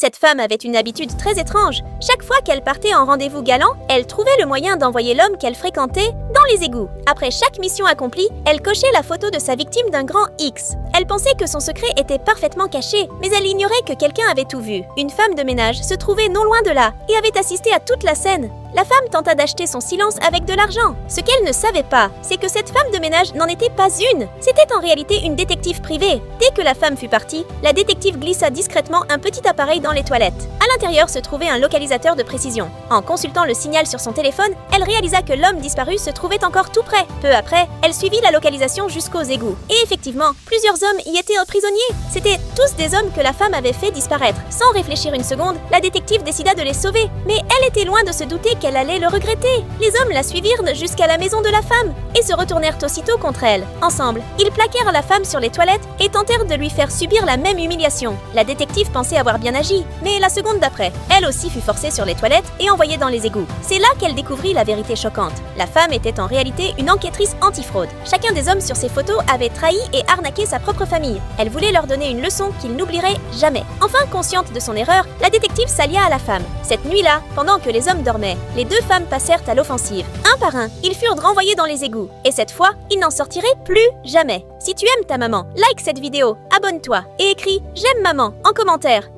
Cette femme avait une habitude très étrange. Chaque fois qu'elle partait en rendez-vous galant, elle trouvait le moyen d'envoyer l'homme qu'elle fréquentait dans les égouts. Après chaque mission accomplie, elle cochait la photo de sa victime d'un grand X. Elle pensait que son secret était parfaitement caché, mais elle ignorait que quelqu'un avait tout vu. Une femme de ménage se trouvait non loin de là et avait assisté à toute la scène. La femme tenta d'acheter son silence avec de l'argent. Ce qu'elle ne savait pas, c'est que cette femme de ménage n'en était pas une. C'était en réalité une détective privée. Dès que la femme fut partie, la détective glissa discrètement un petit appareil dans les toilettes. À l'intérieur se trouvait un localisateur de précision. En consultant le signal sur son téléphone, elle réalisa que l'homme disparu se trouvait encore tout près. Peu après, elle suivit la localisation jusqu'aux égouts. Et effectivement, plusieurs hommes y étaient prisonniers. C'étaient tous des hommes que la femme avait fait disparaître. Sans réfléchir une seconde, la détective décida de les sauver. Mais elle était loin de se douter qu'elle allait le regretter. Les hommes la suivirent jusqu'à la maison de la femme et se retournèrent aussitôt contre elle. Ensemble, ils plaquèrent la femme sur les toilettes et tentèrent de lui faire subir la même humiliation. La détective pensait avoir bien agi, mais la seconde d'après, elle aussi fut forcée sur les toilettes et envoyée dans les égouts. C'est là qu'elle découvrit la vérité choquante. La femme était en réalité une enquêtrice antifraude. Chacun des hommes sur ces photos avait trahi et arnaqué sa propre famille. Elle voulait leur donner une leçon qu'ils n'oublieraient jamais. Enfin, consciente de son erreur, la détective s'allia à la femme. Cette nuit-là, pendant que les hommes dormaient, les deux femmes passèrent à l'offensive. Un par un, ils furent renvoyés dans les égouts. Et cette fois, ils n'en sortiraient plus jamais. Si tu aimes ta maman, like cette vidéo, abonne-toi et écris « J'aime maman » en commentaire.